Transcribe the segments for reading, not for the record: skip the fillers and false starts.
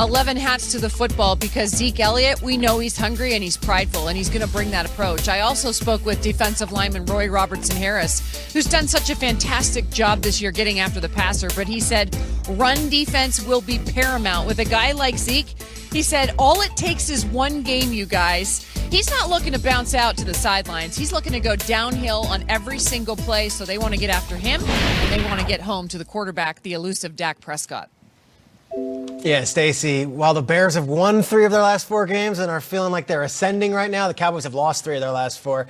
11 hats to the football because Zeke Elliott, we know he's hungry and he's prideful, and he's going to bring that approach. I also spoke with defensive lineman Roy Robertson-Harris, who's done such a fantastic job this year getting after the passer, but he said run defense will be paramount. With a guy like Zeke, he said all it takes is one game, you guys. He's not looking to bounce out to the sidelines. He's looking to go downhill on every single play, so they want to get after him, and they want to get home to the quarterback, the elusive Dak Prescott. Yeah, Stacey, while the Bears have won 3 of their last 4 games and are feeling like they're ascending right now, the Cowboys have lost 3 of their last 4.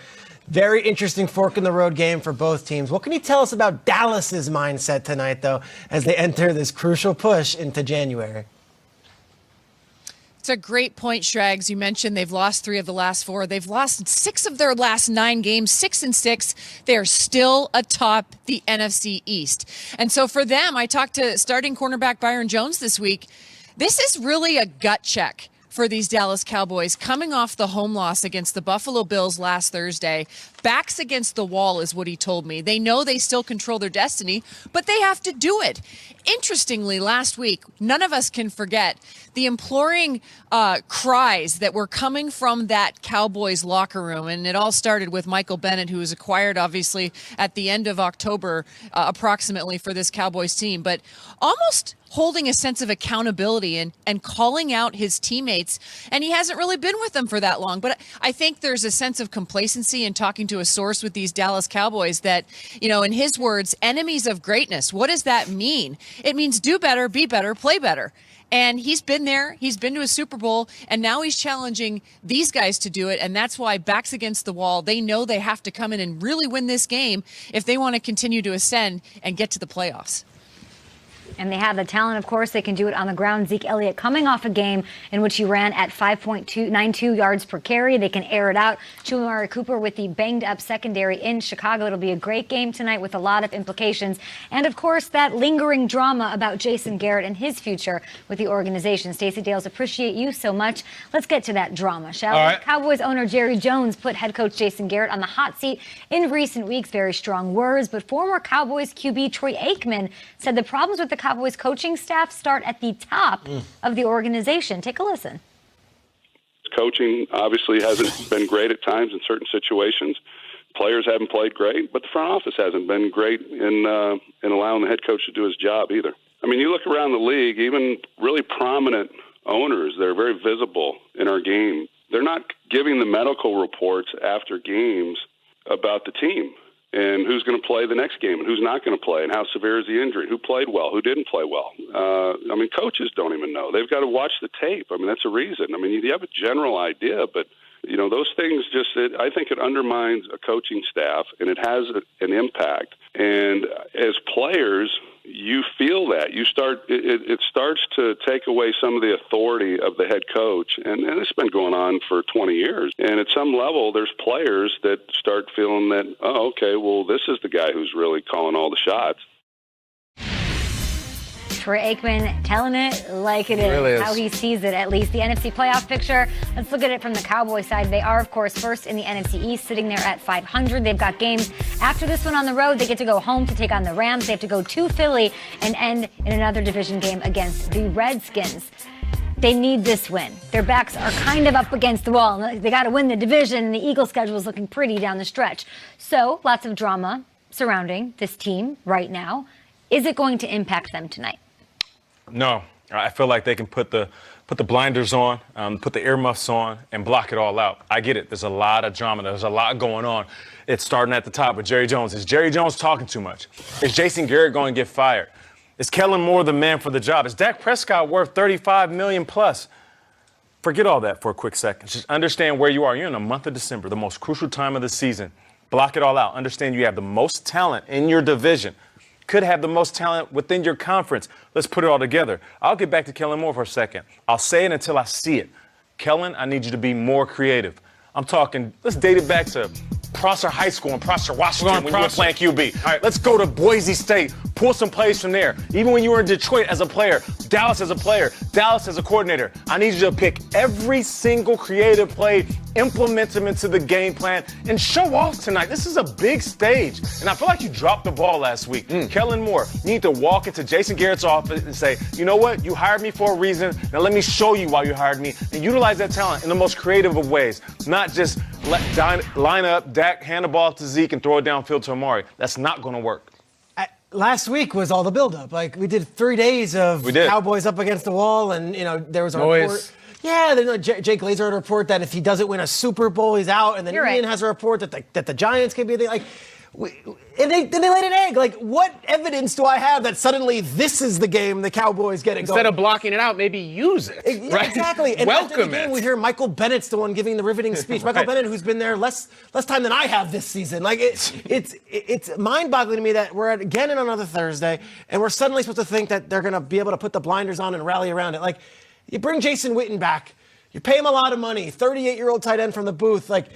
Very interesting fork-in-the-road game for both teams. What can you tell us about Dallas's mindset tonight, though, as they enter this crucial push into January? It's a great point, Shrags. You mentioned they've lost 3 of the last 4. They've lost 6 of their last 9 games, 6-6. They're still atop the NFC East. And so for them, I talked to starting cornerback Byron Jones this week. This is really a gut check for these Dallas Cowboys coming off the home loss against the Buffalo Bills last Thursday. Backs against the wall is what he told me. They know they still control their destiny, but they have to do it. Interestingly, last week, none of us can forget the imploring cries that were coming from that Cowboys locker room. And it all started with Michael Bennett, who was acquired, obviously, at the end of October, approximately, for this Cowboys team. But almost holding a sense of accountability and calling out his teammates. And he hasn't really been with them for that long. But I think there's a sense of complacency in talking to a source with these Dallas Cowboys that, you know, in his words, enemies of greatness. What does that mean? It means do better, be better, play better. And he's been there. He's been to a Super Bowl, and now he's challenging these guys to do it. And that's why backs against the wall, they know they have to come in and really win this game if they want to continue to ascend and get to the playoffs. And they have the talent, of course. They can do it on the ground. Zeke Elliott coming off a game in which he ran at 5.92 yards per carry. They can air it out. Amari Cooper with the banged-up secondary in Chicago. It'll be a great game tonight with a lot of implications. And, of course, that lingering drama about Jason Garrett and his future with the organization. Stacey Dales, appreciate you so much. Let's get to that drama, shall we? All right. Cowboys owner Jerry Jones put head coach Jason Garrett on the hot seat in recent weeks. Very strong words. But former Cowboys QB Troy Aikman said the problems with the Cowboys coaching staff start at the top of the organization. Take a listen. Coaching obviously hasn't been great at times in certain situations. Players haven't played great, but the front office hasn't been great in allowing the head coach to do his job either. I mean, you look around the league, even really prominent owners that are very visible in our game, they're not giving the medical reports after games about the team and who's going to play the next game and who's not going to play and how severe is the injury, who played well, who didn't play well. I mean, coaches don't even know. They've got to watch the tape. I mean, that's a reason. I mean, you have a general idea, but, you know, those things I think it undermines a coaching staff, and it has an impact. And as players, you feel that. It starts to take away some of the authority of the head coach, and it's been going on for 20 years. And at some level, there's players that start feeling that, oh, okay, well, this is the guy who's really calling all the shots. Troy Aikman telling it like it is, Really is. how he sees it, at least. The NFC playoff picture, let's look at it from the Cowboys side. They are, of course, first in the NFC East, sitting there at 500. They've got games after this one on the road. They get to go home to take on the Rams. They have to go to Philly and end in another division game against the Redskins. They need this win. Their backs are kind of up against the wall. They got to win the division, and the Eagles' schedule is looking pretty down the stretch. So, lots of drama surrounding this team right now. Is it going to impact them tonight? No, I feel like they can put the blinders on, put the earmuffs on, and block it all out. I get it. There's a lot of drama. There's a lot going on. It's starting at the top with Jerry Jones. Is Jerry Jones talking too much? Is Jason Garrett going to get fired? Is Kellen Moore the man for the job? Is Dak Prescott worth $35 million plus? Forget all that for a quick second. Just understand where you are. You're in the month of December, the most crucial time of the season. Block it all out. Understand you have the most talent in your division. Could have the most talent within your conference. Let's put it all together. I'll get back to Kellen Moore for a second. I'll say it until I see it. Kellen, I need you to be more creative. I'm talking, let's date it back to Prosser High School in Prosser, Washington, when you were playing QB. All right, let's go to Boise State, pull some plays from there. Even when you were in Detroit as a player, Dallas as a player, Dallas as a coordinator, I need you to pick every single creative play, implement them into the game plan, and show off tonight. This is a big stage. And I feel like you dropped the ball last week. Kellen Moore, you need to walk into Jason Garrett's office and say, you know what? You hired me for a reason. Now let me show you why you hired me. And utilize that talent in the most creative of ways. Not just line up, Dak, hand the ball to Zeke, and throw it downfield to Amari. That's not going to work. Last week was all the buildup. Like, we did 3 days of Cowboys up against the wall, and, there was a report. Yeah, Jake Glazer had a report that if he doesn't win a Super Bowl, he's out. And then Ian has a report that the Giants could be like. And then they laid an egg. Like, what evidence do I have that suddenly this is the game the Cowboys get it going? Instead of blocking it out, maybe use it. Right? Exactly. And welcome after the game, we hear Michael Bennett's the one giving the riveting speech. Michael Bennett, who's been there less time than I have this season. Like, it's mind-boggling to me that we're again in another Thursday, and we're suddenly supposed to think that they're going to be able to put the blinders on and rally around it. Like, you bring Jason Witten back, you pay him a lot of money, 38-year-old tight end from the booth, like.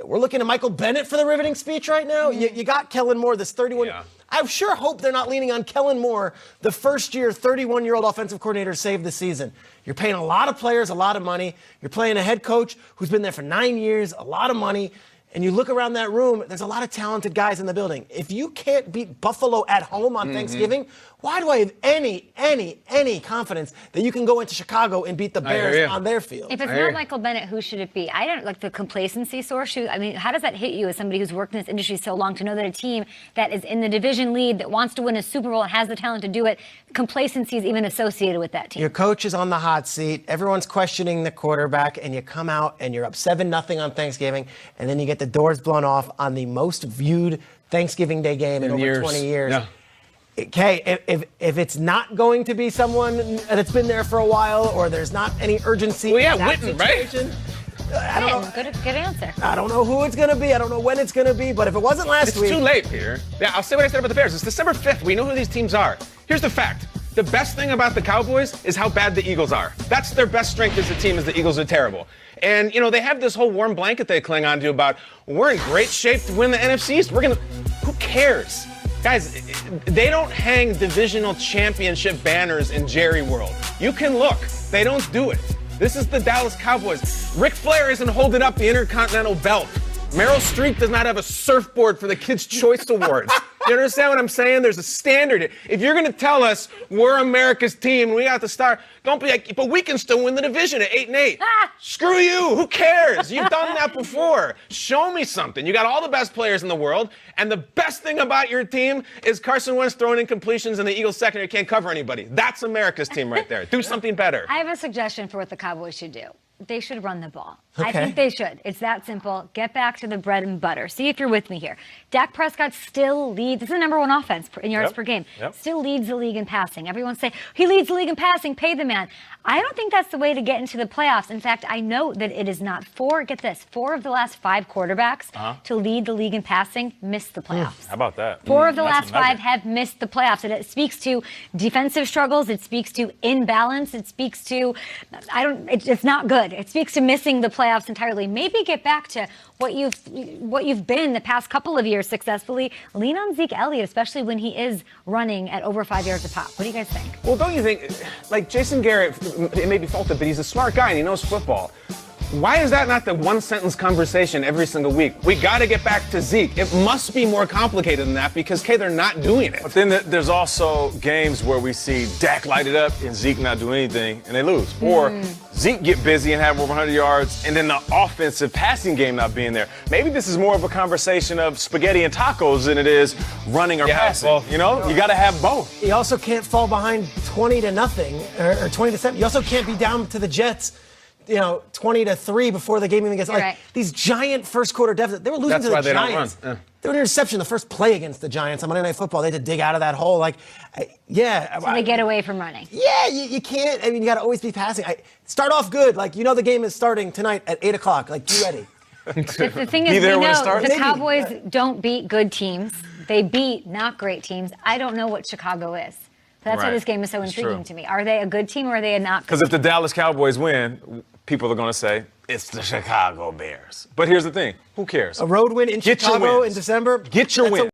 We're looking at Michael Bennett for the riveting speech right now. You got Kellen Moore, this 31. Yeah. I sure hope they're not leaning on Kellen Moore, the first-year 31-year-old offensive coordinator, to save the season. You're paying a lot of players a lot of money. You're playing a head coach who's been there for 9 years, a lot of money. And you look around that room, there's a lot of talented guys in the building. If you can't beat Buffalo at home on Thanksgiving, why do I have any confidence that you can go into Chicago and beat the Bears on their field? If it's not Michael Bennett, who should it be? I don't like the complacency source. I mean, how does that hit you as somebody who's worked in this industry so long to know that a team that is in the division lead, that wants to win a Super Bowl and has the talent to do it, complacency is even associated with that team? Your coach is on the hot seat. Everyone's questioning the quarterback, and you come out and you're up 7-0 on Thanksgiving, and then you get the doors blown off on the most viewed Thanksgiving Day game in over 20 years. Yeah. Okay, if it's not going to be someone that's been there for a while, or there's not any urgency. Well, yeah, Witten, right? I don't know. Good answer. I don't know who it's going to be. I don't know when it's going to be. But if it wasn't last week. It's too late, Peter. Yeah, I'll say what I said about the Bears. It's December 5th. We know who these teams are. Here's the fact. The best thing about the Cowboys is how bad the Eagles are. That's their best strength as a team, is the Eagles are terrible. And, they have this whole warm blanket they cling on to about, we're in great shape to win the NFC East. Who cares? Guys, they don't hang divisional championship banners in Jerry World. You can look. They don't do it. This is the Dallas Cowboys. Ric Flair isn't holding up the Intercontinental Belt. Meryl Streep does not have a surfboard for the Kids' Choice Awards. You understand what I'm saying? There's a standard. If you're going to tell us we're America's team and we got to start, don't be like, but we can still win the division at 8-8. Screw you. Who cares? You've done that before. Show me something. You got all the best players in the world, and the best thing about your team is Carson Wentz throwing incompletions and the Eagles secondary can't cover anybody. That's America's team right there. Do something better. I have a suggestion for what the Cowboys should do. They should run the ball. Okay. I think they should. It's that simple. Get back to the bread and butter. See if you're with me here. Dak Prescott still leads. This is the number one offense in yards per game. Still leads the league in passing. Everyone say, he leads the league in passing. Pay the man. I don't think that's the way to get into the playoffs. In fact, I know that it is not. Four of the last 5 quarterbacks to lead the league in passing missed the playoffs. How about that? 4 of the last 5 have missed the playoffs. And it speaks to defensive struggles. It speaks to imbalance. It speaks to, it's not good. It speaks to missing the playoffs entirely. Maybe get back to what you've been the past couple of years successfully. Lean on Zeke Elliott, especially when he is running at over 5 yards a pop. What do you guys think? Well, don't you think, like Jason Garrett, it may be faulted, but he's a smart guy and he knows football. Why is that not the one-sentence conversation every single week? We got to get back to Zeke. It must be more complicated than that because, they're not doing it. But then there's also games where we see Dak light it up and Zeke not do anything and they lose. Or Zeke get busy and have over 100 yards and then the offensive passing game not being there. Maybe this is more of a conversation of spaghetti and tacos than it is running or passing. Well, you got to have both. You also can't fall behind 20-0 or 20-7. You also can't be down to the Jets 20-3 before the game even gets these giant first quarter deficits. They were losing to the Giants. They were an interception the first play against the Giants on Monday Night Football. They had to dig out of that hole. So they get away from running. Yeah, you can't. I mean, you got to always be passing. Start off good. The game is starting tonight at 8 o'clock. Be ready. The thing is, we know the Cowboys don't beat good teams. They beat not great teams. I don't know what Chicago is. That's why this game is so intriguing to me. Are they a good team or are they a not good team? Because if the Dallas Cowboys win, people are going to say, it's the Chicago Bears. But here's the thing. Who cares? A road win in Chicago in December. Get your win.